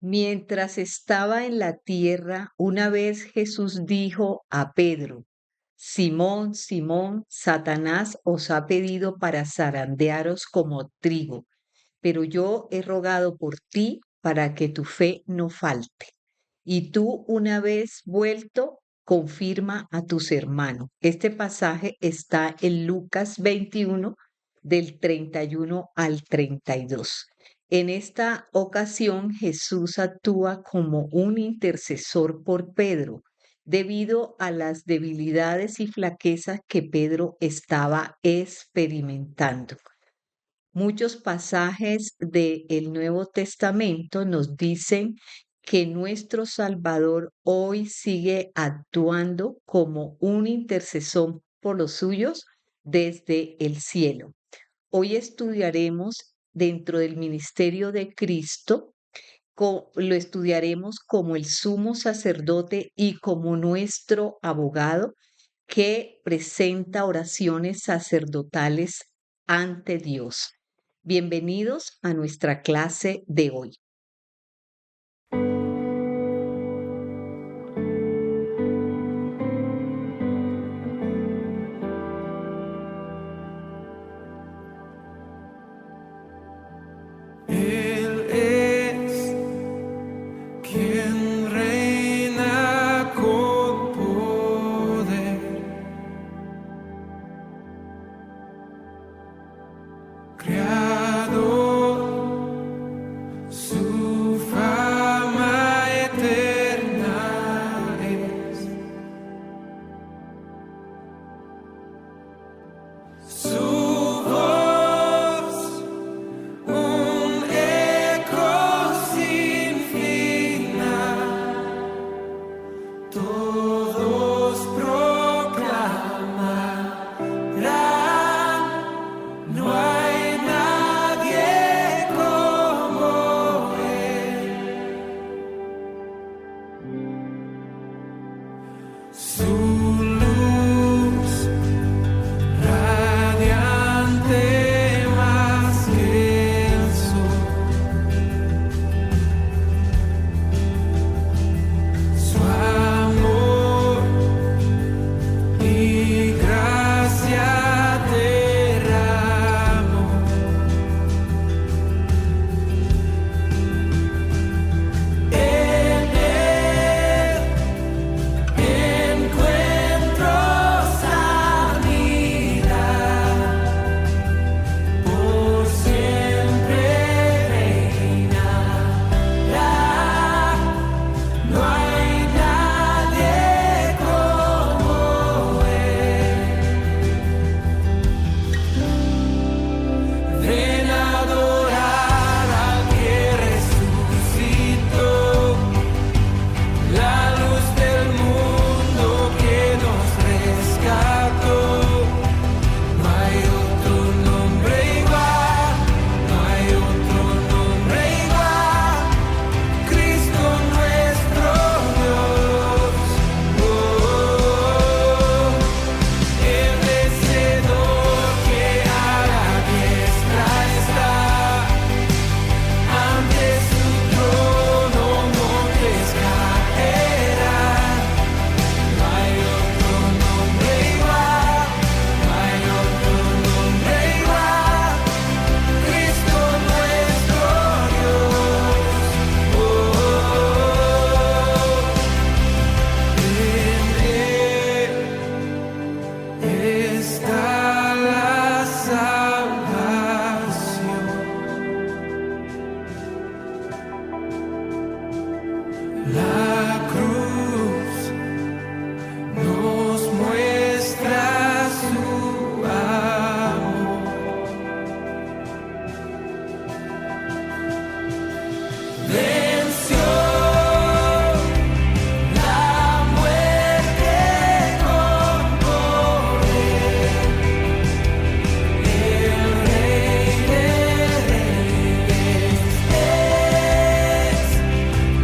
Mientras estaba en la tierra, una vez Jesús dijo a Pedro: Simón, Simón, Satanás os ha pedido para zarandearos como trigo, pero yo he rogado por ti para que tu fe no falte. Y tú, una vez vuelto, confirma a tus hermanos. Este pasaje está en Lucas 21, del 31 al 32. En esta ocasión, Jesús actúa como un intercesor por Pedro, debido a las debilidades y flaquezas que Pedro estaba experimentando. Muchos pasajes del Nuevo Testamento nos dicen que nuestro Salvador hoy sigue actuando como un intercesor por los suyos desde el cielo. Hoy estudiaremos dentro del ministerio de Cristo, lo estudiaremos como el sumo sacerdote y como nuestro abogado que presenta oraciones sacerdotales ante Dios. Bienvenidos a nuestra clase de hoy. Él es quien reina con poder, Creador, su fama eterna es. Su voz, un eco sin final, todos proclamarán: no hay nadie como Él. Su luz radiante más que el sol, su amor y gracia derramó. En Él encuentro sanidad, por siempre reinará. No hay nadie como Él. Ven a adorar al que resucitó, la luz del mundo que nos rescató. No hay otro nombre igual, no hay otro nombre igual, Cristo nuestro Dios. El vencedor que a la diestra está, ante su trono montes caerán. No hay otro nombre igual, no hay otro nombre igual, Cristo nuestro Dios. En Él está la salvación. La cruz nos muestra su amor. Venció la muerte con poder, el Rey de Reyes es.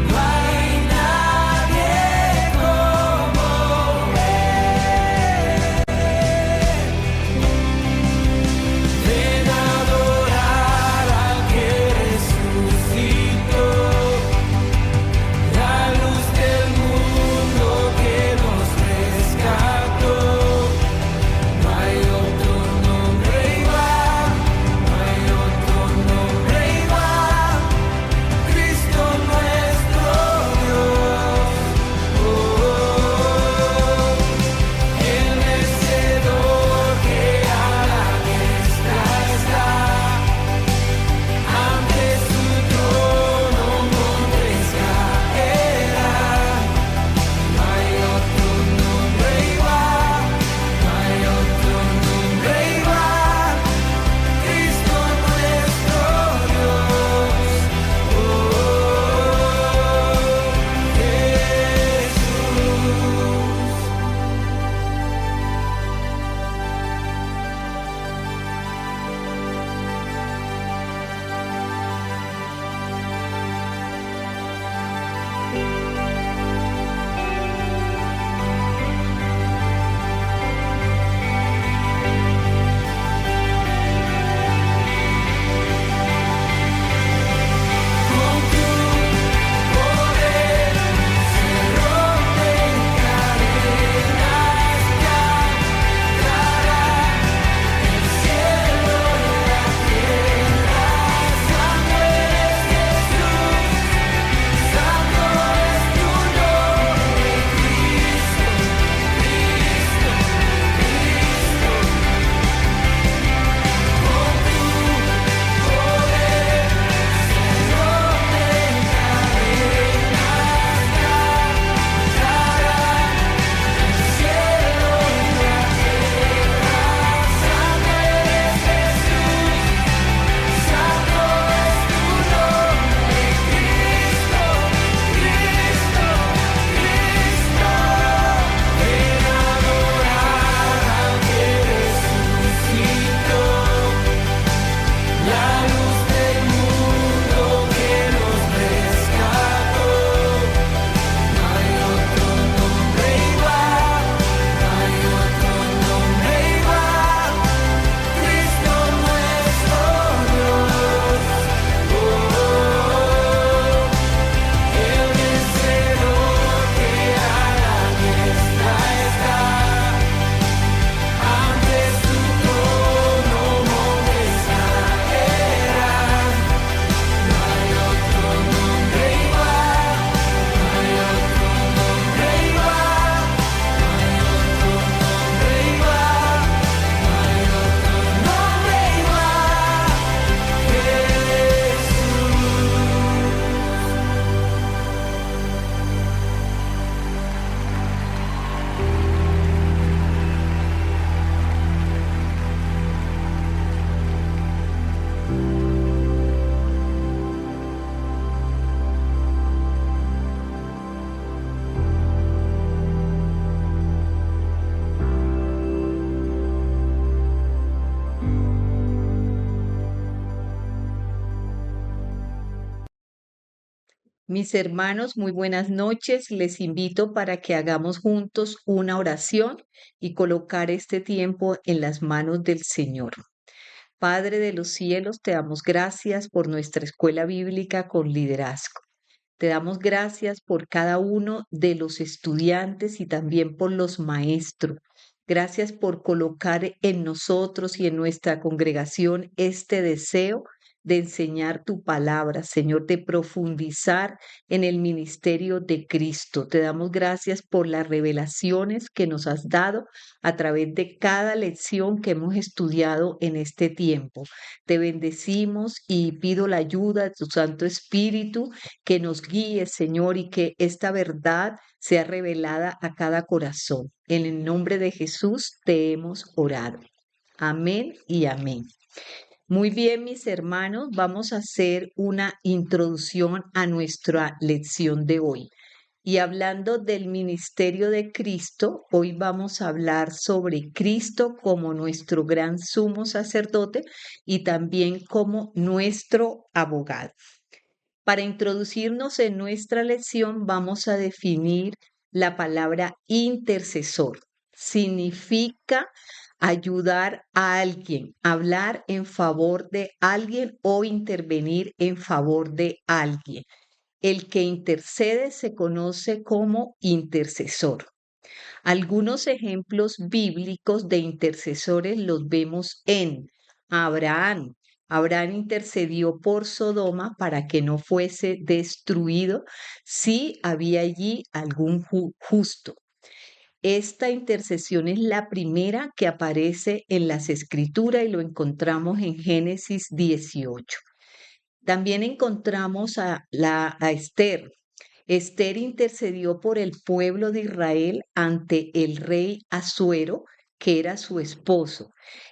No hay nadie Mis hermanos, muy buenas noches. Les invito para que hagamos juntos una oración y colocar este tiempo en las manos del Señor. Padre de los cielos, te damos gracias por nuestra escuela bíblica con liderazgo. Te damos gracias por cada uno de los estudiantes y también por los maestros. Gracias por colocar en nosotros y en nuestra congregación este deseo de enseñar tu palabra, Señor, de profundizar en el ministerio de Cristo. Te damos gracias por las revelaciones que nos has dado a través de cada lección que hemos estudiado en este tiempo. Te bendecimos y pido la ayuda de tu Santo Espíritu que nos guíe, Señor, y que esta verdad sea revelada a cada corazón. En el nombre de Jesús te hemos orado. Amén y amén. Muy bien, mis hermanos, vamos a hacer una introducción a nuestra lección de hoy. Y hablando del ministerio de Cristo, hoy vamos a hablar sobre Cristo como nuestro gran sumo sacerdote y también como nuestro abogado. Para introducirnos en nuestra lección, vamos a definir la palabra intercesor. Significa ayudar a alguien, hablar en favor de alguien o intervenir en favor de alguien. El que intercede se conoce como intercesor. Algunos ejemplos bíblicos de intercesores los vemos en Abraham. Abraham intercedió por Sodoma para que no fuese destruido si había allí algún justo. Esta intercesión es la primera que aparece en las Escrituras y lo encontramos en Génesis 18. También encontramos a Esther. Esther intercedió por el pueblo de Israel ante el rey Asuero, que era su esposo,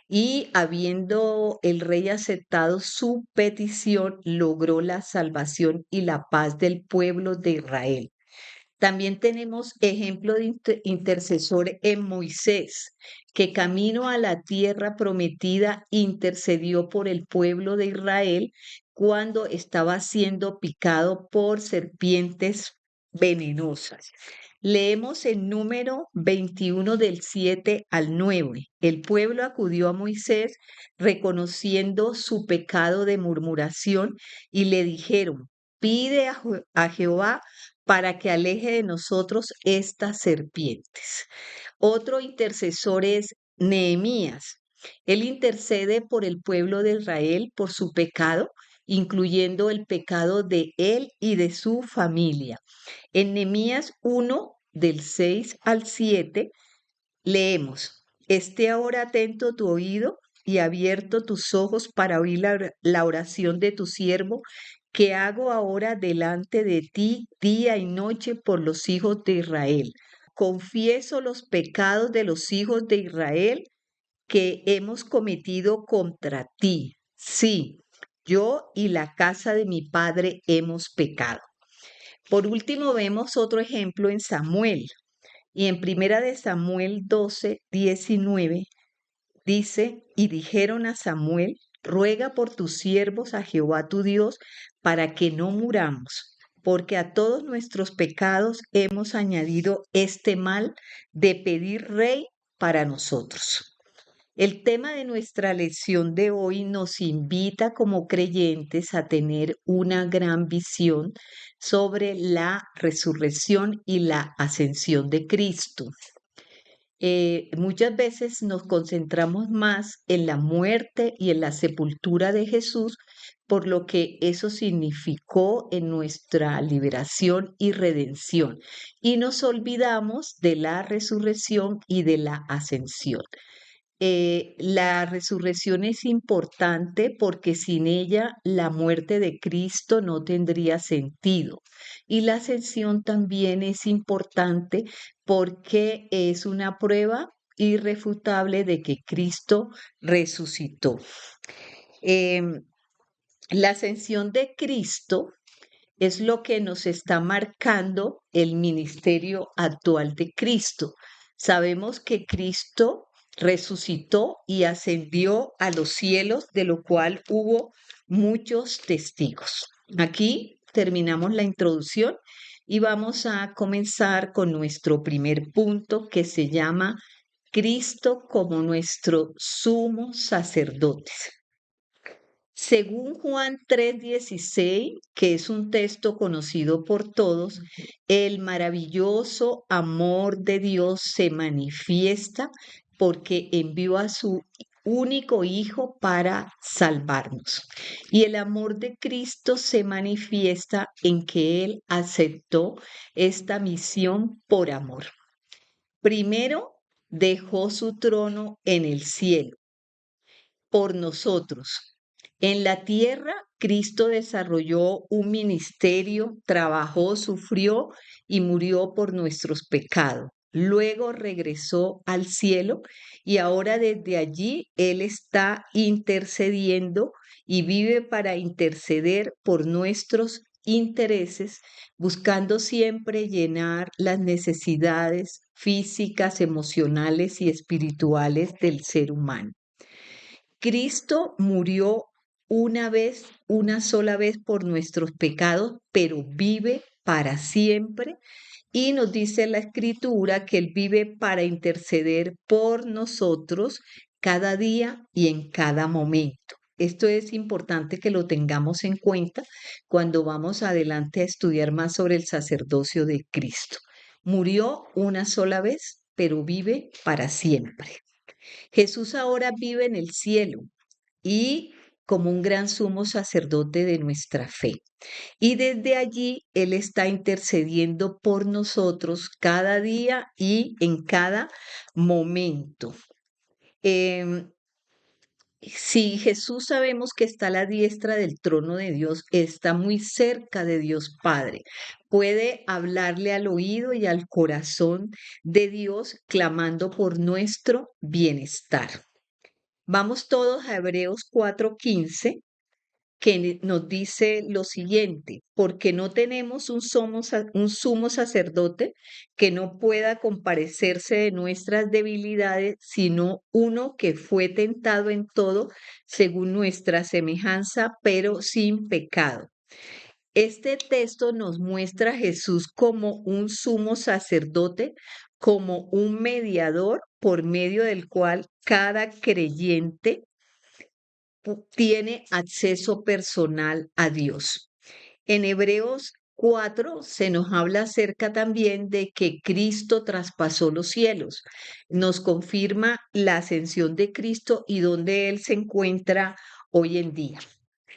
y habiendo el rey aceptado su petición, logró la salvación y la paz del pueblo de Israel. También tenemos ejemplo de intercesor en Moisés, que camino a la tierra prometida intercedió por el pueblo de Israel cuando estaba siendo picado por serpientes venenosas. Leemos en número 21 del 7 al 9. El pueblo acudió a Moisés reconociendo su pecado de murmuración y le dijeron, pide a Jehová para que aleje de nosotros estas serpientes. Otro intercesor es Nehemías. Él intercede por el pueblo de Israel por su pecado, incluyendo el pecado de él y de su familia. En Nehemías 1, del 6 al 7, leemos, esté ahora atento tu oído y abierto tus ojos para oír la oración de tu siervo, que hago ahora delante de ti día y noche por los hijos de Israel. Confieso los pecados de los hijos de Israel que hemos cometido contra ti. Sí, yo y la casa de mi padre hemos pecado. Por último, vemos otro ejemplo en Samuel. Y en Primera de Samuel 12, 19, dice, y dijeron a Samuel, ruega por tus siervos a Jehová tu Dios, para que no muramos, porque a todos nuestros pecados hemos añadido este mal de pedir rey para nosotros. El tema de nuestra lección de hoy nos invita como creyentes a tener una gran visión sobre la resurrección y la ascensión de Cristo. Muchas veces nos concentramos más en la muerte y en la sepultura de Jesús por lo que eso significó en nuestra liberación y redención. Y nos olvidamos de la resurrección y de la ascensión. La resurrección es importante porque sin ella la muerte de Cristo no tendría sentido. Y la ascensión también es importante porque es una prueba irrefutable de que Cristo resucitó. Em, la ascensión de Cristo es lo que nos está marcando el ministerio actual de Cristo. Sabemos que Cristo resucitó y ascendió a los cielos, de lo cual hubo muchos testigos. Aquí terminamos la introducción y vamos a comenzar con nuestro primer punto que se llama Cristo como nuestro sumo sacerdote. Según Juan 3:16, que es un texto conocido por todos, el maravilloso amor de Dios se manifiesta porque envió a su único Hijo para salvarnos. Y el amor de Cristo se manifiesta en que Él aceptó esta misión por amor. Primero, dejó su trono en el cielo por nosotros. En la tierra, Cristo desarrolló un ministerio, trabajó, sufrió y murió por nuestros pecados. Luego regresó al cielo y ahora desde allí Él está intercediendo y vive para interceder por nuestros intereses, buscando siempre llenar las necesidades físicas, emocionales y espirituales del ser humano. Cristo murió una vez, una sola vez por nuestros pecados, pero vive para siempre. Y nos dice la Escritura que Él vive para interceder por nosotros cada día y en cada momento. Esto es importante que lo tengamos en cuenta cuando vamos adelante a estudiar más sobre el sacerdocio de Cristo. Murió una sola vez, pero vive para siempre. Jesús ahora vive en el cielo y como un gran sumo sacerdote de nuestra fe. Y desde allí Él está intercediendo por nosotros cada día y en cada momento. Si Jesús sabemos que está a la diestra del trono de Dios, está muy cerca de Dios Padre. Puede hablarle al oído y al corazón de Dios clamando por nuestro bienestar. Vamos todos a Hebreos 4:15, que nos dice lo siguiente: porque no tenemos un sumo sacerdote que no pueda compadecerse de nuestras debilidades, sino uno que fue tentado en todo según nuestra semejanza, pero sin pecado. Este texto nos muestra a Jesús como un sumo sacerdote, como un mediador por medio del cual cada creyente tiene acceso personal a Dios. En Hebreos 4 se nos habla acerca también de que Cristo traspasó los cielos. Nos confirma la ascensión de Cristo y dónde Él se encuentra hoy en día.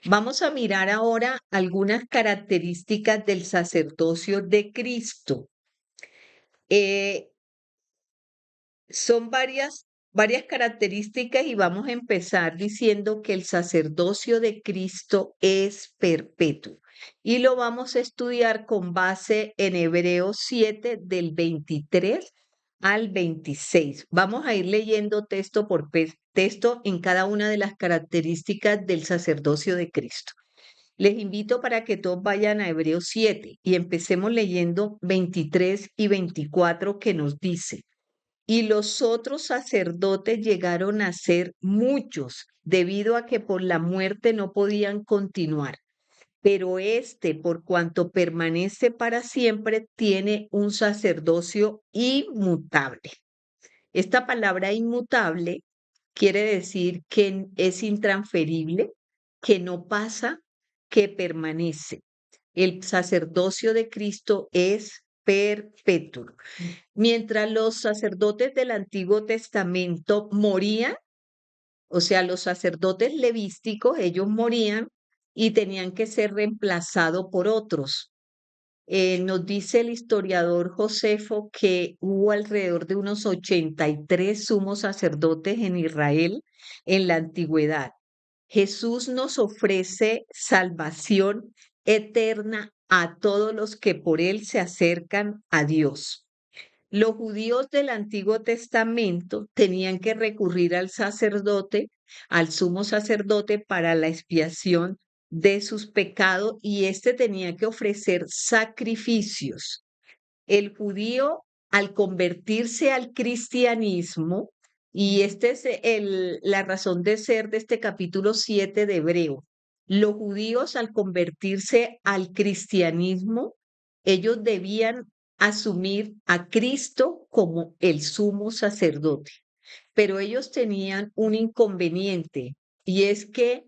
Vamos a mirar ahora algunas características del sacerdocio de Cristo. Son varias características y vamos a empezar diciendo que el sacerdocio de Cristo es perpetuo y lo vamos a estudiar con base en Hebreos 7 del 23 al 26. Vamos a ir leyendo texto por texto en cada una de las características del sacerdocio de Cristo. Les invito para que todos vayan a Hebreos 7 y empecemos leyendo 23 y 24 que nos dice: y los otros sacerdotes llegaron a ser muchos, debido a que por la muerte no podían continuar. Pero este, por cuanto permanece para siempre, tiene un sacerdocio inmutable. Esta palabra inmutable quiere decir que es intransferible, que no pasa, que permanece. El sacerdocio de Cristo es perpetuo. Mientras los sacerdotes del Antiguo Testamento morían, o sea, los sacerdotes levísticos, ellos morían y tenían que ser reemplazados por otros. Nos dice el historiador Josefo que hubo alrededor de unos 83 sumos sacerdotes en Israel en la antigüedad. Jesús nos ofrece salvación eterna a todos los que por él se acercan a Dios. Los judíos del Antiguo Testamento tenían que recurrir al sacerdote, al sumo sacerdote, para la expiación de sus pecados y éste tenía que ofrecer sacrificios. El judío, al convertirse al cristianismo, y esta es la razón de ser de este capítulo 7 de Hebreo, Los judíos, al convertirse al cristianismo, ellos debían asumir a Cristo como el sumo sacerdote, pero ellos tenían un inconveniente y es que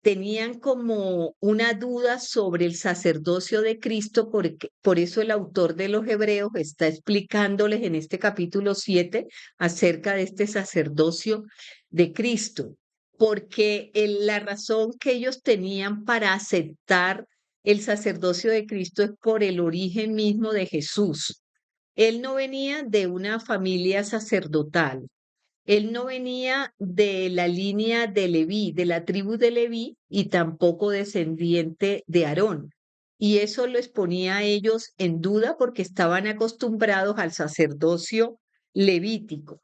tenían como una duda sobre el sacerdocio de Cristo, porque por eso el autor de los Hebreos está explicándoles en este capítulo 7 acerca de este sacerdocio de Cristo, porque la razón que ellos tenían para aceptar el sacerdocio de Cristo es por el origen mismo de Jesús. Él no venía de una familia sacerdotal, él no venía de la línea de Leví, de la tribu de Leví, y tampoco descendiente de Aarón. Y eso les ponía a ellos en duda porque estaban acostumbrados al sacerdocio levítico.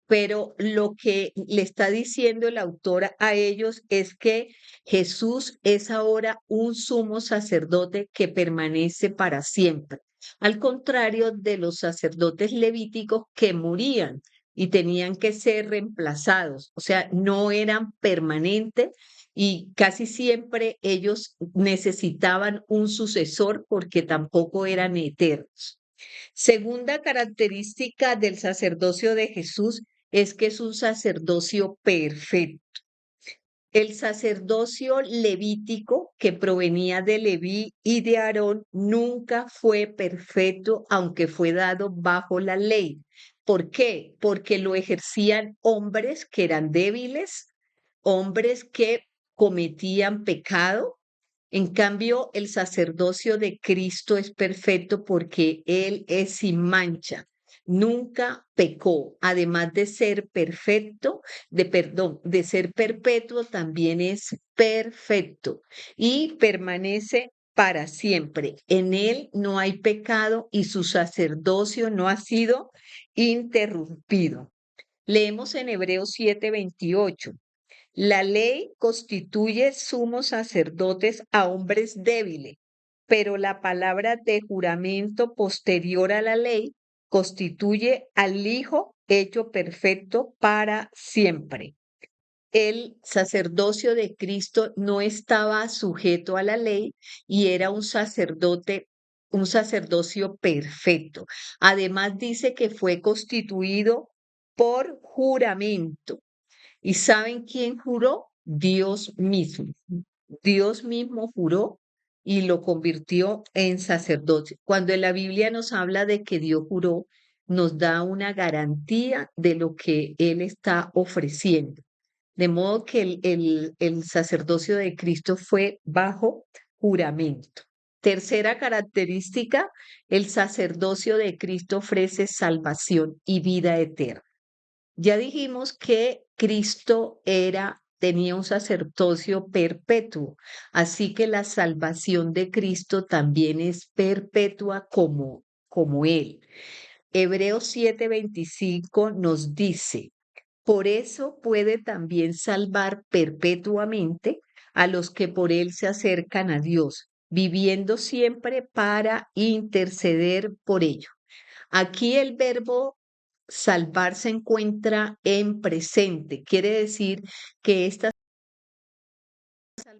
Pero lo que le está diciendo el autor a ellos es que Jesús es ahora un sumo sacerdote que permanece para siempre, al contrario de los sacerdotes levíticos que morían y tenían que ser reemplazados, o sea, no eran permanentes y casi siempre ellos necesitaban un sucesor porque tampoco eran eternos. Segunda característica del sacerdocio de Jesús es que es un sacerdocio perfecto. El sacerdocio levítico que provenía de Leví y de Aarón nunca fue perfecto, aunque fue dado bajo la ley. ¿Por qué? Porque lo ejercían hombres que eran débiles, hombres que cometían pecado. En cambio, el sacerdocio de Cristo es perfecto porque Él es sin mancha, nunca pecó. Además de ser perfecto, de ser perpetuo, también es perfecto y permanece para siempre. En Él no hay pecado y su sacerdocio no ha sido interrumpido. Leemos en Hebreos 7:28. La ley constituye sumos sacerdotes a hombres débiles, pero la palabra de juramento posterior a la ley constituye al Hijo hecho perfecto para siempre. El sacerdocio de Cristo no estaba sujeto a la ley y era un sacerdocio perfecto. Además dice que fue constituido por juramento. ¿Y saben quién juró? Dios mismo. Dios mismo juró y lo convirtió en sacerdote. Cuando en la Biblia nos habla de que Dios juró, nos da una garantía de lo que Él está ofreciendo. De modo que el sacerdocio de Cristo fue bajo juramento. Tercera característica, el sacerdocio de Cristo ofrece salvación y vida eterna. Ya dijimos que Cristo tenía un sacerdocio perpetuo, así que la salvación de Cristo también es perpetua como Él. Hebreos 7:25 nos dice, por eso puede también salvar perpetuamente a los que por Él se acercan a Dios, viviendo siempre para interceder por ellos. Aquí el verbo salvar se encuentra en presente. Quiere decir que esta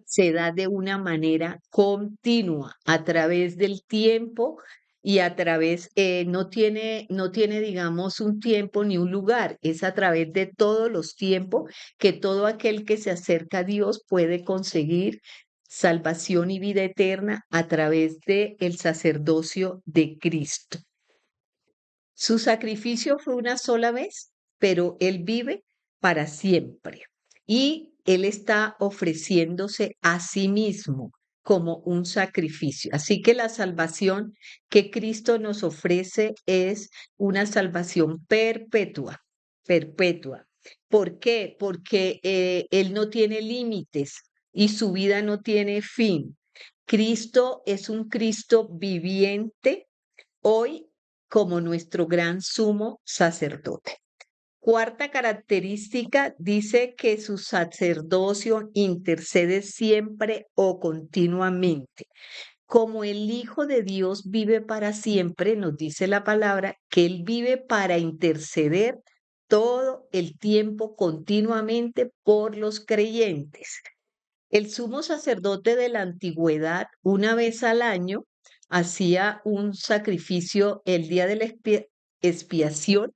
se da de una manera continua a través del tiempo y a través, no tiene, digamos, un tiempo ni un lugar, es a través de todos los tiempos que todo aquel que se acerca a Dios puede conseguir salvación y vida eterna a través de el sacerdocio de Cristo. Su sacrificio fue una sola vez, pero Él vive para siempre. Y Él está ofreciéndose a sí mismo como un sacrificio. Así que la salvación que Cristo nos ofrece es una salvación perpetua, perpetua. ¿Por qué? Porque Él no tiene límites y su vida no tiene fin. Cristo es un Cristo viviente hoy como nuestro gran sumo sacerdote. Cuarta característica dice que su sacerdocio intercede siempre o continuamente. Como el Hijo de Dios vive para siempre, nos dice la palabra que Él vive para interceder todo el tiempo continuamente por los creyentes. El sumo sacerdote de la antigüedad, una vez al año, hacía un sacrificio el día de la expiación.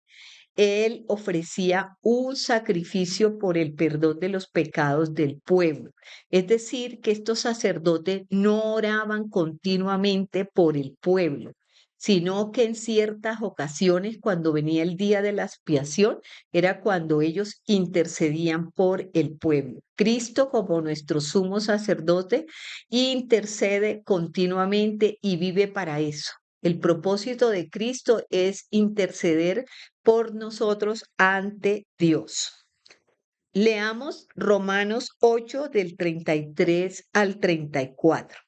Él ofrecía un sacrificio por el perdón de los pecados del pueblo. Es decir, que estos sacerdotes no oraban continuamente por el pueblo, sino que en ciertas ocasiones, cuando venía el día de la expiación, era cuando ellos intercedían por el pueblo. Cristo, como nuestro sumo sacerdote, intercede continuamente y vive para eso. El propósito de Cristo es interceder por nosotros ante Dios. Leamos Romanos 8 del 33 al 34.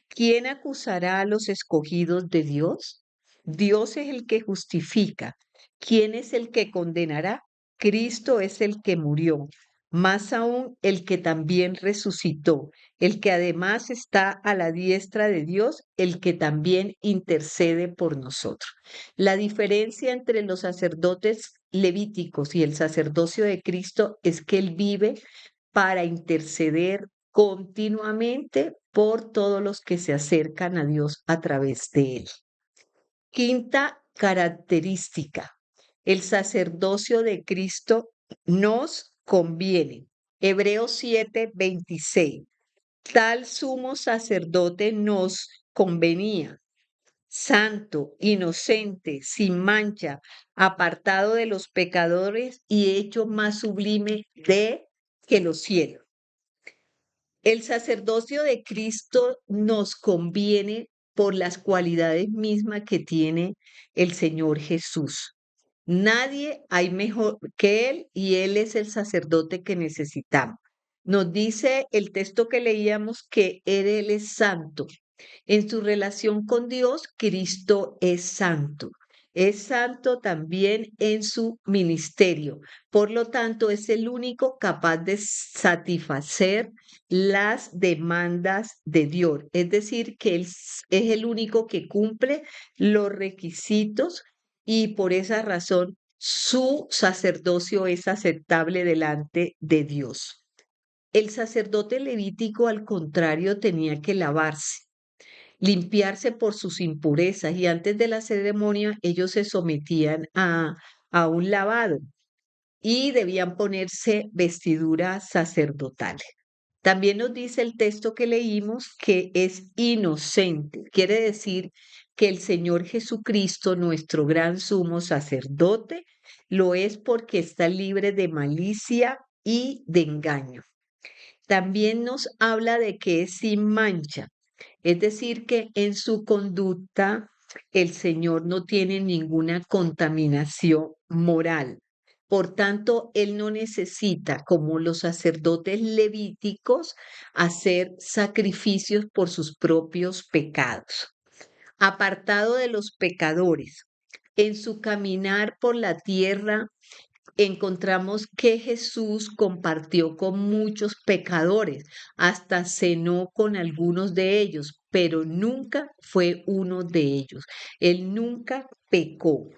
¿Quién acusará a los escogidos de Dios? Dios es el que justifica. ¿Quién es el que condenará? Cristo es el que murió, más aún el que también resucitó, el que además está a la diestra de Dios, el que también intercede por nosotros. La diferencia entre los sacerdotes levíticos y el sacerdocio de Cristo es que Él vive para interceder continuamente por todos los que se acercan a Dios a través de él. Quinta característica, el sacerdocio de Cristo nos conviene. Hebreos 7:26. Tal sumo sacerdote nos convenía, santo, inocente, sin mancha, apartado de los pecadores y hecho más sublime de que los cielos. El sacerdocio de Cristo nos conviene por las cualidades mismas que tiene el Señor Jesús. Nadie hay mejor que Él y Él es el sacerdote que necesitamos. Nos dice el texto que leíamos que Él es santo. En su relación con Dios, Cristo es santo. Es santo también en su ministerio. Por lo tanto, es el único capaz de satisfacer las demandas de Dios. Es decir, que Él es el único que cumple los requisitos y por esa razón su sacerdocio es aceptable delante de Dios. El sacerdote levítico, al contrario, tenía que lavarse, limpiarse por sus impurezas y antes de la ceremonia ellos se sometían a un lavado y debían ponerse vestiduras sacerdotales. También nos dice el texto que leímos que es inocente. Quiere decir que el Señor Jesucristo, nuestro gran sumo sacerdote, lo es porque está libre de malicia y de engaño. También nos habla de que es sin mancha, es decir, que en su conducta el Señor no tiene ninguna contaminación moral. Por tanto, Él no necesita, como los sacerdotes levíticos, hacer sacrificios por sus propios pecados. Apartado de los pecadores, en su caminar por la tierra, encontramos que Jesús compartió con muchos pecadores, hasta cenó con algunos de ellos, pero nunca fue uno de ellos. Él nunca pecó.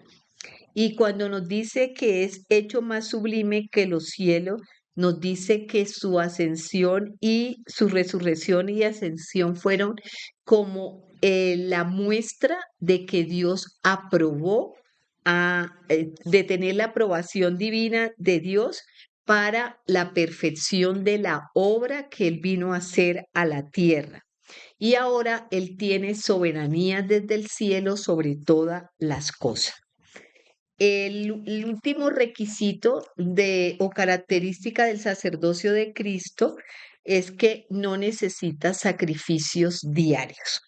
Y cuando nos dice que es hecho más sublime que los cielos, nos dice que su ascensión y su resurrección y ascensión fueron como la muestra de que Dios aprobó, de tener la aprobación divina de Dios para la perfección de la obra que Él vino a hacer a la tierra. Y ahora Él tiene soberanía desde el cielo sobre todas las cosas. El último requisito o característica del sacerdocio de Cristo es que no necesita sacrificios diarios.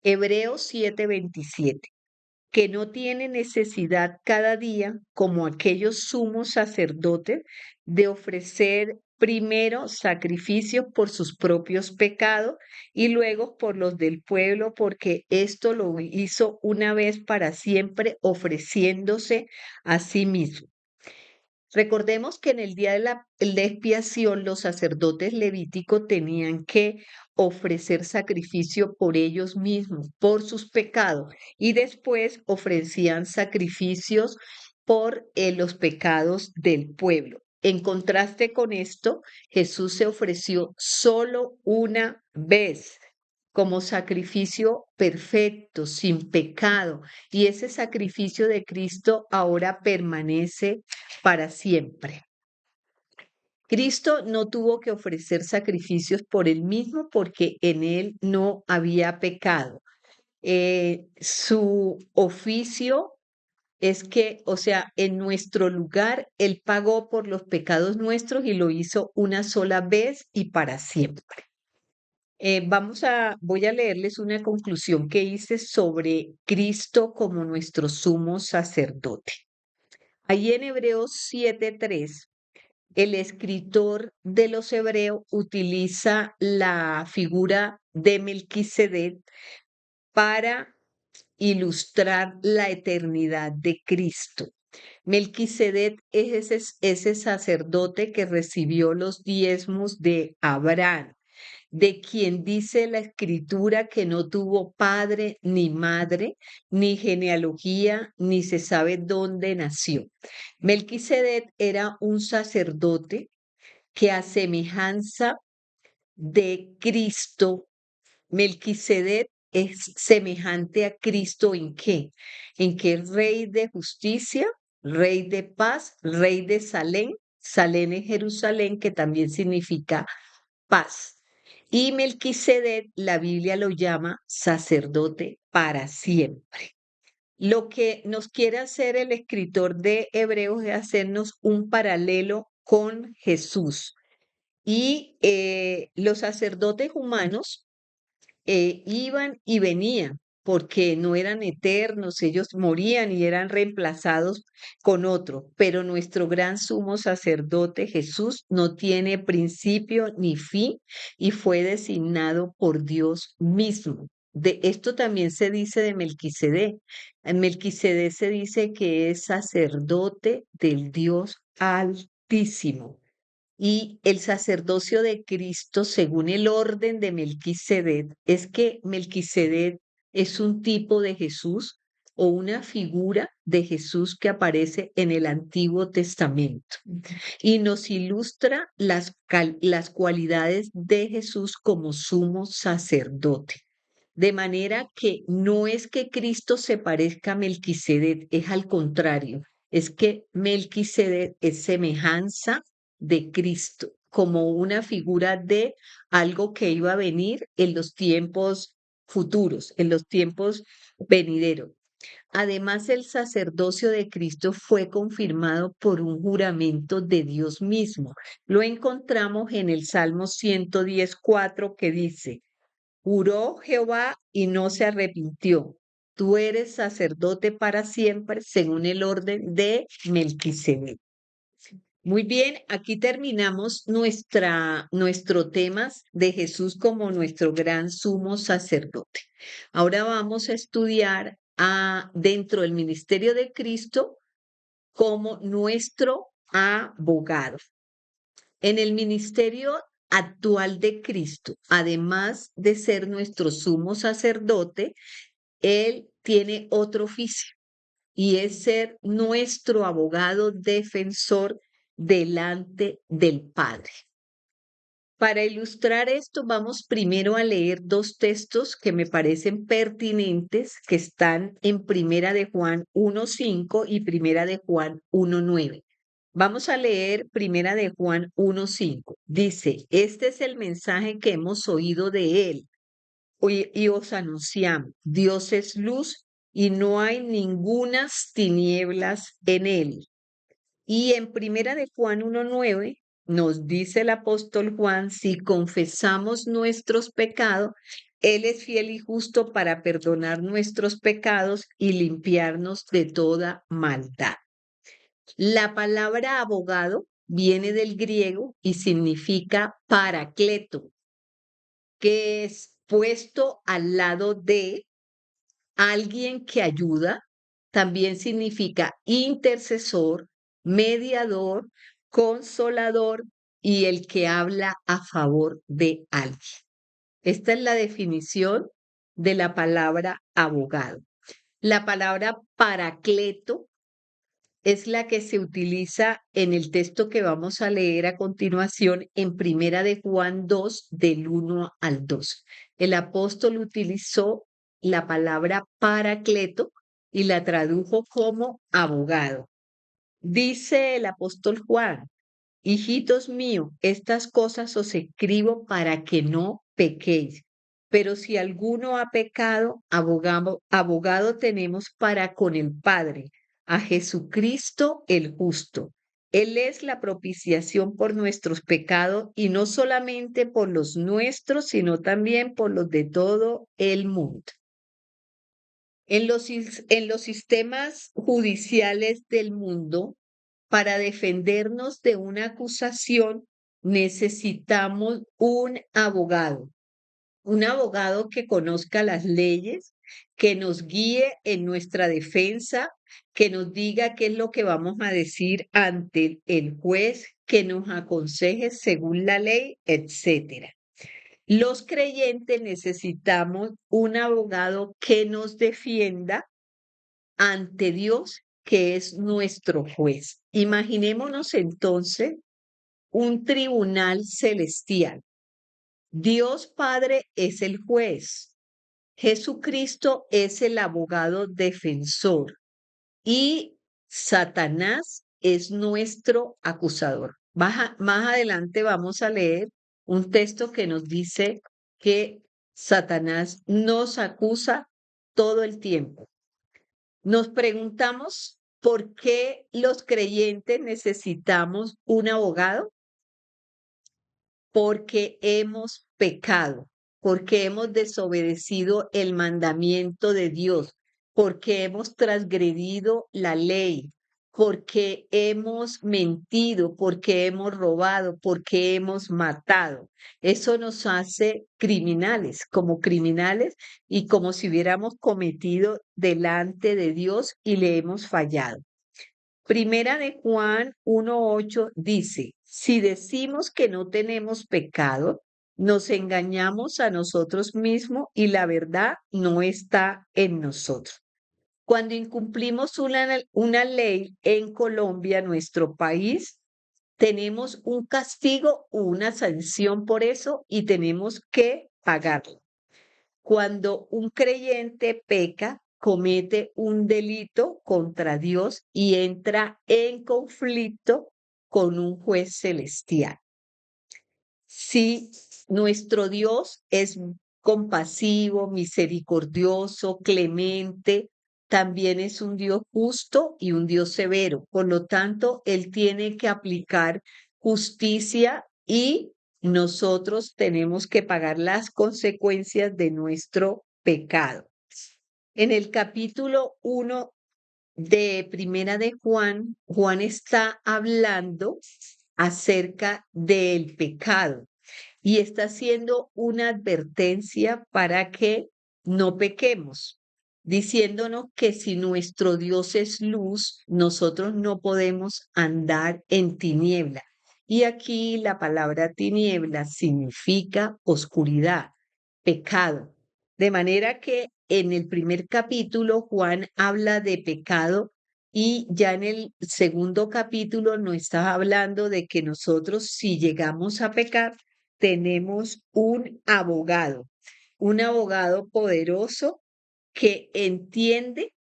Hebreos 7:27, que no tiene necesidad cada día, como aquellos sumos sacerdotes, de ofrecer primero sacrificios por sus propios pecados y luego por los del pueblo, porque esto lo hizo una vez para siempre, ofreciéndose a sí mismo. Recordemos que en el día de la expiación los sacerdotes levíticos tenían que ofrecer sacrificio por ellos mismos, por sus pecados, y después ofrecían sacrificios por los pecados del pueblo. En contraste con esto, Jesús se ofreció solo una vez como sacrificio perfecto, sin pecado, y ese sacrificio de Cristo ahora permanece para siempre. Cristo no tuvo que ofrecer sacrificios por él mismo porque en él no había pecado. Su oficio es que, o sea, en nuestro lugar, Él pagó por los pecados nuestros y lo hizo una sola vez y para siempre. Voy a leerles una conclusión que hice sobre Cristo como nuestro sumo sacerdote. Ahí en Hebreos 7:3, el escritor de los Hebreos utiliza la figura de Melquisedec para ilustrar la eternidad de Cristo. Melquisedec es ese sacerdote que recibió los diezmos de Abraham, de quien dice la escritura que no tuvo padre ni madre, ni genealogía, ni se sabe dónde nació. Melquisedec era un sacerdote que a semejanza de Cristo, Melquisedec es semejante a Cristo ¿en qué? En que es rey de justicia, rey de paz, rey de Salem. Salem es Jerusalén, que también significa paz. Y Melquisedec, la Biblia lo llama sacerdote para siempre. Lo que nos quiere hacer el escritor de Hebreos es hacernos un paralelo con Jesús. Y los sacerdotes humanos iban y venían, porque no eran eternos, ellos morían y eran reemplazados con otro, pero nuestro gran sumo sacerdote Jesús no tiene principio ni fin y fue designado por Dios mismo. De esto también se dice de Melquisedec. En Melquisedec se dice que es sacerdote del Dios Altísimo. Y el sacerdocio de Cristo, según el orden de Melquisedec, es que Melquisedec es un tipo de Jesús o una figura de Jesús que aparece en el Antiguo Testamento y nos ilustra las cualidades de Jesús como sumo sacerdote. De manera que no es que Cristo se parezca a Melquisedec, es al contrario, es que Melquisedec es semejanza de Cristo, como una figura de algo que iba a venir en los tiempos futuros, en los tiempos venideros. Además, el sacerdocio de Cristo fue confirmado por un juramento de Dios mismo. Lo encontramos en el Salmo 110:4 que dice: Juró Jehová y no se arrepintió. Tú eres sacerdote para siempre, según el orden de Melquisedec. Muy bien, aquí terminamos nuestro tema de Jesús como nuestro gran sumo sacerdote. Ahora vamos a estudiar dentro del ministerio de Cristo como nuestro abogado. En el ministerio actual de Cristo, además de ser nuestro sumo sacerdote, Él tiene otro oficio y es ser nuestro abogado defensor delante del Padre. Para ilustrar esto, vamos primero a leer dos textos que me parecen pertinentes, que están en Primera de Juan 1:5 y Primera de Juan 1:9. Vamos a leer Primera de Juan 1:5. Dice: este es el mensaje que hemos oído de él y os anunciamos. Dios es luz y no hay ningunas tinieblas en él. Y en Primera de Juan 1:9 nos dice el apóstol Juan: si confesamos nuestros pecados, Él es fiel y justo para perdonar nuestros pecados y limpiarnos de toda maldad. La palabra abogado viene del griego y significa paracleto, que es puesto al lado de alguien que ayuda. También significa intercesor, mediador, consolador y el que habla a favor de alguien. Esta es la definición de la palabra abogado. La palabra paracleto es la que se utiliza en el texto que vamos a leer a continuación en Primera de Juan 2, del 1 al 2. El apóstol utilizó la palabra paracleto y la tradujo como abogado. Dice el apóstol Juan: hijitos míos, estas cosas os escribo para que no pequéis. Pero si alguno ha pecado, abogado tenemos para con el Padre, a Jesucristo el justo. Él es la propiciación por nuestros pecados, y no solamente por los nuestros, sino también por los de todo el mundo. En los sistemas judiciales del mundo, para defendernos de una acusación, necesitamos un abogado que conozca las leyes, que nos guíe en nuestra defensa, que nos diga qué es lo que vamos a decir ante el juez, que nos aconseje según la ley, etcétera. Los creyentes necesitamos un abogado que nos defienda ante Dios, que es nuestro juez. Imaginémonos entonces un tribunal celestial. Dios Padre es el juez. Jesucristo es el abogado defensor y Satanás es nuestro acusador. Más adelante vamos a leer un texto que nos dice que Satanás nos acusa todo el tiempo. Nos preguntamos por qué los creyentes necesitamos un abogado. Porque hemos pecado, porque hemos desobedecido el mandamiento de Dios, porque hemos transgredido la ley, porque hemos mentido, porque hemos robado, porque hemos matado. Eso nos hace criminales y como si hubiéramos cometido delante de Dios y le hemos fallado. Primera de Juan 1:8 dice: si decimos que no tenemos pecado, nos engañamos a nosotros mismos y la verdad no está en nosotros. Cuando incumplimos una ley en Colombia, nuestro país, tenemos un castigo o una sanción por eso y tenemos que pagarlo. Cuando un creyente peca, comete un delito contra Dios y entra en conflicto con un juez celestial. Si nuestro Dios es compasivo, misericordioso, clemente, también es un Dios justo y un Dios severo. Por lo tanto, Él tiene que aplicar justicia y nosotros tenemos que pagar las consecuencias de nuestro pecado. En el capítulo 1 de Primera de Juan, Juan está hablando acerca del pecado y está haciendo una advertencia para que no pequemos, diciéndonos que si nuestro Dios es luz, nosotros no podemos andar en tiniebla. Y aquí la palabra tiniebla significa oscuridad, pecado. De manera que en el primer capítulo Juan habla de pecado y ya en el segundo capítulo nos está hablando de que nosotros, si llegamos a pecar, tenemos un abogado poderoso que entiende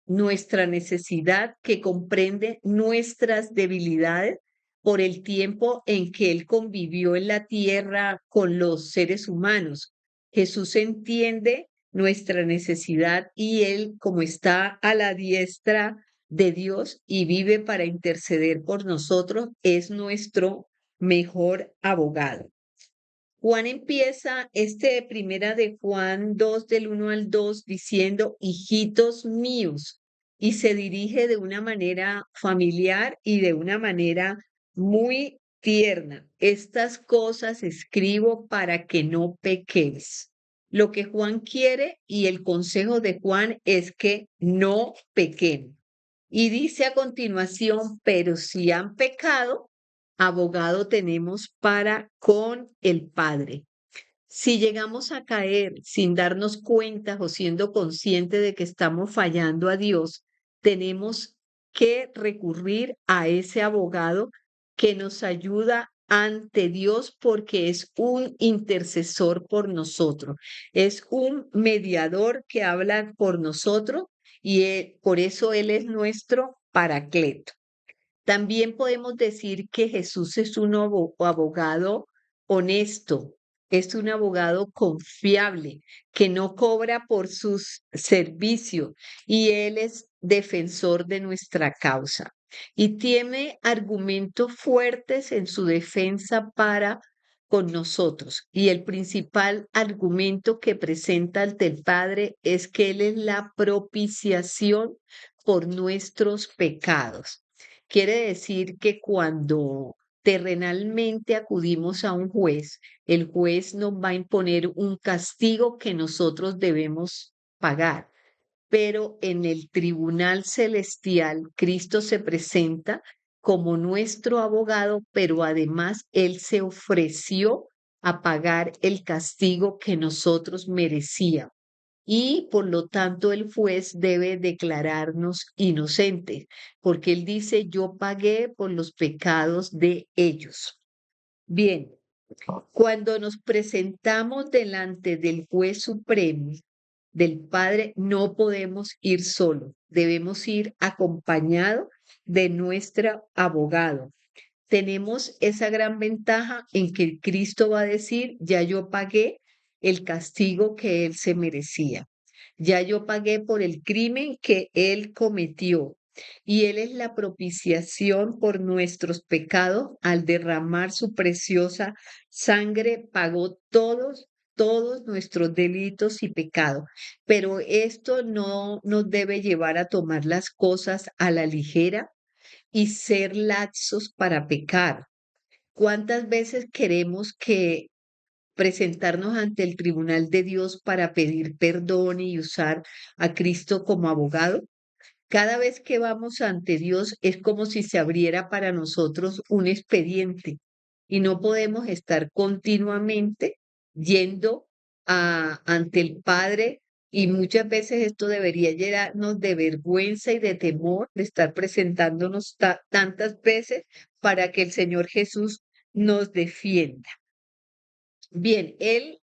nuestra necesidad, que comprende nuestras debilidades por el tiempo en que Él convivió en la tierra con los seres humanos. Jesús entiende nuestra necesidad y Él, como está a la diestra de Dios y vive para interceder por nosotros, es nuestro mejor abogado. Juan empieza primera de Juan 2 del 1 al 2 diciendo: hijitos míos, y se dirige de una manera familiar y de una manera muy tierna. Estas cosas escribo para que no pequéis. Lo que Juan quiere y el consejo de Juan es que no pequemos. Y dice a continuación: pero si han pecado, abogado tenemos para con el Padre. Si llegamos a caer sin darnos cuenta o siendo conscientes de que estamos fallando a Dios, tenemos que recurrir a ese abogado que nos ayuda ante Dios porque es un intercesor por nosotros, es un mediador que habla por nosotros y por eso Él es nuestro paracleto. También podemos decir que Jesús es un abogado honesto, es un abogado confiable, que no cobra por sus servicios y él es defensor de nuestra causa y tiene argumentos fuertes en su defensa para con nosotros. Y el principal argumento que presenta ante el Padre es que Él es la propiciación por nuestros pecados. Quiere decir que cuando terrenalmente acudimos a un juez, el juez nos va a imponer un castigo que nosotros debemos pagar. Pero en el tribunal celestial, Cristo se presenta como nuestro abogado, pero además Él se ofreció a pagar el castigo que nosotros merecíamos y por lo tanto el juez debe declararnos inocentes, porque él dice, yo pagué por los pecados de ellos. Bien, cuando nos presentamos delante del juez supremo, del Padre, no podemos ir solo, debemos ir acompañado de nuestro abogado. Tenemos esa gran ventaja en que Cristo va a decir, ya yo pagué el castigo que él se merecía. Ya yo pagué por el crimen que él cometió. Y él es la propiciación por nuestros pecados al derramar su preciosa sangre, pagó todos nuestros delitos y pecados. Pero esto no nos debe llevar a tomar las cosas a la ligera y ser laxos para pecar. ¿Cuántas veces queremos que presentarnos ante el tribunal de Dios para pedir perdón y usar a Cristo como abogado? Cada vez que vamos ante Dios es como si se abriera para nosotros un expediente y no podemos estar continuamente yendo ante el Padre y muchas veces esto debería llenarnos de vergüenza y de temor de estar presentándonos tantas veces para que el Señor Jesús nos defienda. Bien, Él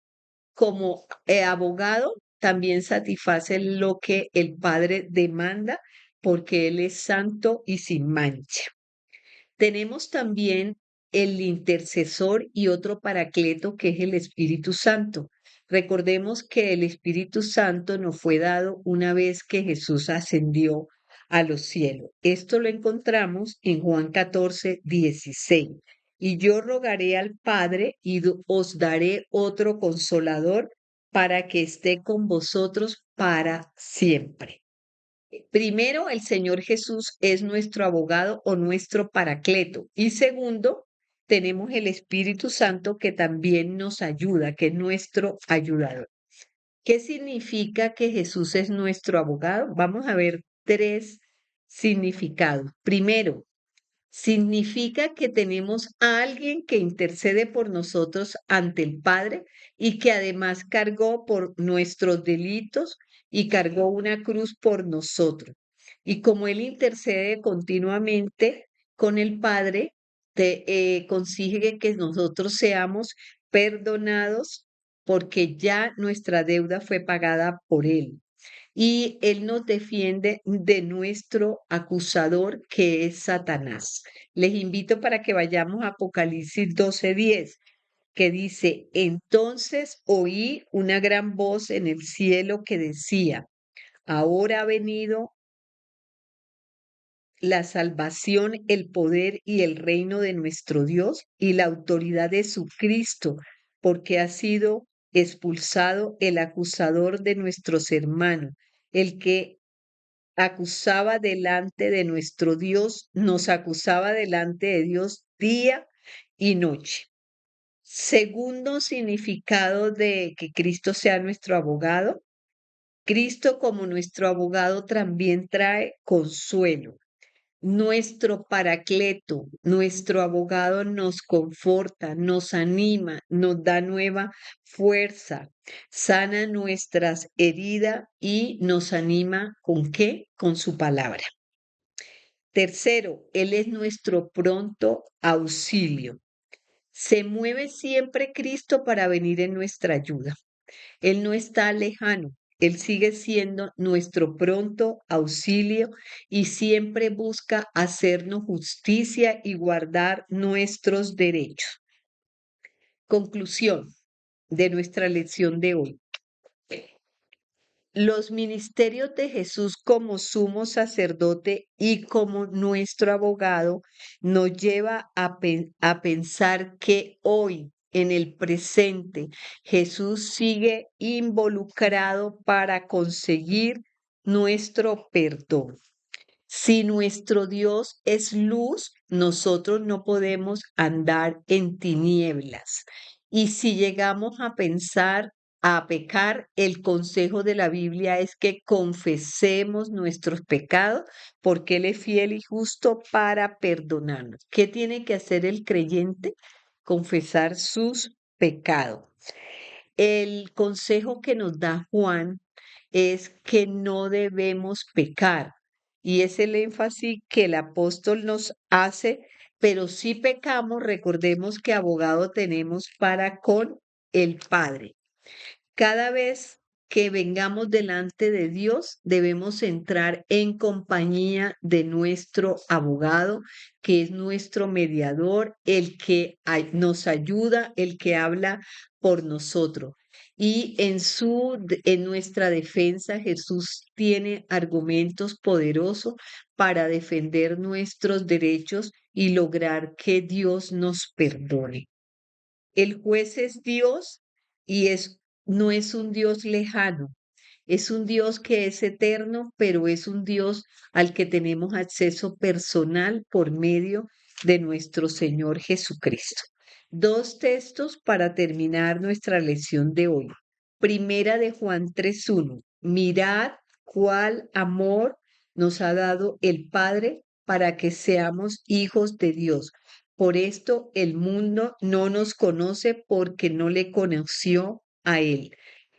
como abogado también satisface lo que el Padre demanda porque Él es santo y sin mancha. Tenemos también el intercesor y otro paracleto que es el Espíritu Santo. Recordemos que el Espíritu Santo nos fue dado una vez que Jesús ascendió a los cielos. Esto lo encontramos en Juan 14:16. Y yo rogaré al Padre y os daré otro consolador para que esté con vosotros para siempre. Primero, el Señor Jesús es nuestro abogado o nuestro paracleto. Y segundo, tenemos el Espíritu Santo que también nos ayuda, que es nuestro ayudador. ¿Qué significa que Jesús es nuestro abogado? Vamos a ver tres significados. Primero, significa que tenemos a alguien que intercede por nosotros ante el Padre y que además cargó por nuestros delitos y cargó una cruz por nosotros. Y como Él intercede continuamente con el Padre, consigue que nosotros seamos perdonados porque ya nuestra deuda fue pagada por Él y Él nos defiende de nuestro acusador que es Satanás. Les invito para que vayamos a Apocalipsis 12:10, que dice, entonces oí una gran voz en el cielo que decía, ahora ha venido la salvación, el poder y el reino de nuestro Dios y la autoridad de su Cristo, porque ha sido expulsado el acusador de nuestros hermanos, el que acusaba delante de nuestro Dios, nos acusaba delante de Dios día y noche. Segundo significado de que Cristo sea nuestro abogado, Cristo como nuestro abogado también trae consuelo. Nuestro paracleto, nuestro abogado nos conforta, nos anima, nos da nueva fuerza, sana nuestras heridas y nos anima ¿con qué? Con su palabra. Tercero, Él es nuestro pronto auxilio. Se mueve siempre Cristo para venir en nuestra ayuda. Él no está lejano. Él sigue siendo nuestro pronto auxilio y siempre busca hacernos justicia y guardar nuestros derechos. Conclusión de nuestra lección de hoy. Los ministerios de Jesús como sumo sacerdote y como nuestro abogado nos lleva a pensar que hoy, en el presente, Jesús sigue involucrado para conseguir nuestro perdón. Si nuestro Dios es luz, nosotros no podemos andar en tinieblas. Y si llegamos a pensar, a pecar, el consejo de la Biblia es que confesemos nuestros pecados, porque Él es fiel y justo para perdonarnos. ¿Qué tiene que hacer el creyente? Confesar sus pecados. El consejo que nos da Juan es que no debemos pecar. Y es el énfasis que el apóstol nos hace, pero si pecamos, recordemos que abogado tenemos para con el Padre. Cada vez que vengamos delante de Dios, debemos entrar en compañía de nuestro abogado, que es nuestro mediador, el que nos ayuda, el que habla por nosotros. Y en nuestra defensa, Jesús tiene argumentos poderosos para defender nuestros derechos y lograr que Dios nos perdone. El juez es Dios y no es un Dios lejano, es un Dios que es eterno, pero es un Dios al que tenemos acceso personal por medio de nuestro Señor Jesucristo. Dos textos para terminar nuestra lección de hoy. Primera de Juan 3:1. Mirad cuál amor nos ha dado el Padre para que seamos hijos de Dios. Por esto el mundo no nos conoce porque no le conoció a Él.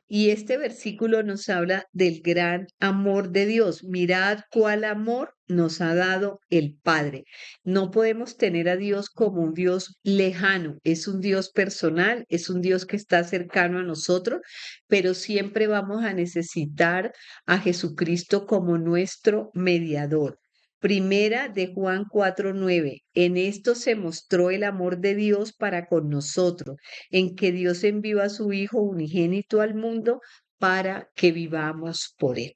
Y este versículo nos habla del gran amor de Dios. Mirad cuál amor nos ha dado el Padre. No podemos tener a Dios como un Dios lejano. Es un Dios personal, es un Dios que está cercano a nosotros, pero siempre vamos a necesitar a Jesucristo como nuestro mediador. Primera de Juan 4:9. En esto se mostró el amor de Dios para con nosotros, en que Dios envió a su Hijo unigénito al mundo para que vivamos por él.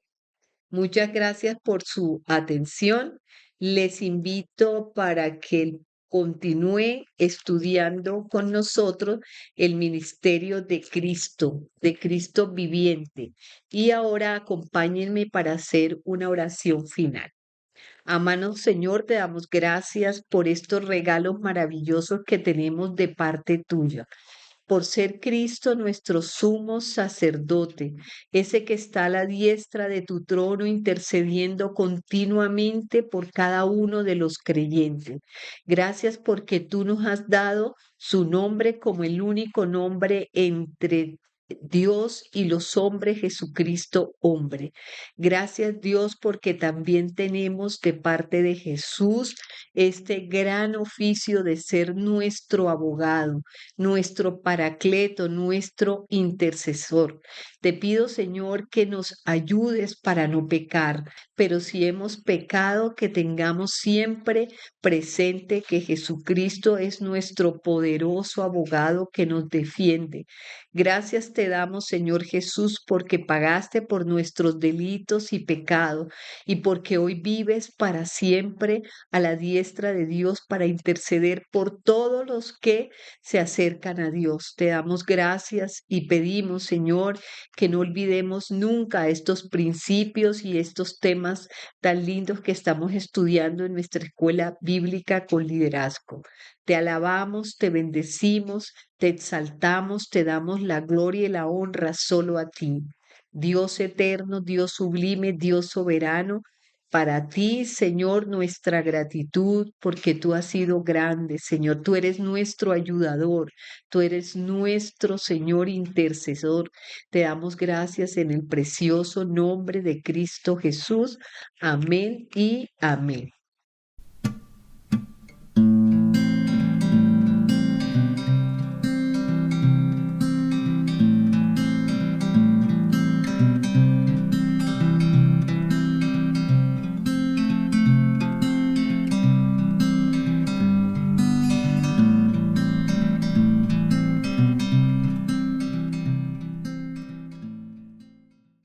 Muchas gracias por su atención. Les invito para que continúe estudiando con nosotros el ministerio de Cristo viviente. Y ahora acompáñenme para hacer una oración final. Amado Señor, te damos gracias por estos regalos maravillosos que tenemos de parte tuya, por ser Cristo nuestro sumo sacerdote, ese que está a la diestra de tu trono intercediendo continuamente por cada uno de los creyentes. Gracias porque tú nos has dado su nombre como el único nombre entre Dios y los hombres, Jesucristo hombre. Gracias Dios porque también tenemos de parte de Jesús este gran oficio de ser nuestro abogado, nuestro paracleto, nuestro intercesor. Te pido, Señor, que nos ayudes para no pecar, pero si hemos pecado, que tengamos siempre presente que Jesucristo es nuestro poderoso abogado que nos defiende. Gracias te damos, Señor Jesús, porque pagaste por nuestros delitos y pecados y porque hoy vives para siempre a la diestra de Dios para interceder por todos los que se acercan a Dios. Te damos gracias y pedimos, Señor, que no olvidemos nunca estos principios y estos temas tan lindos que estamos estudiando en nuestra escuela bíblica con liderazgo. Te alabamos, te bendecimos, te exaltamos, te damos la gloria y la honra solo a ti. Dios eterno, Dios sublime, Dios soberano, para ti, Señor, nuestra gratitud, porque tú has sido grande, Señor. Tú eres nuestro ayudador, tú eres nuestro Señor intercesor. Te damos gracias en el precioso nombre de Cristo Jesús. Amén y amén.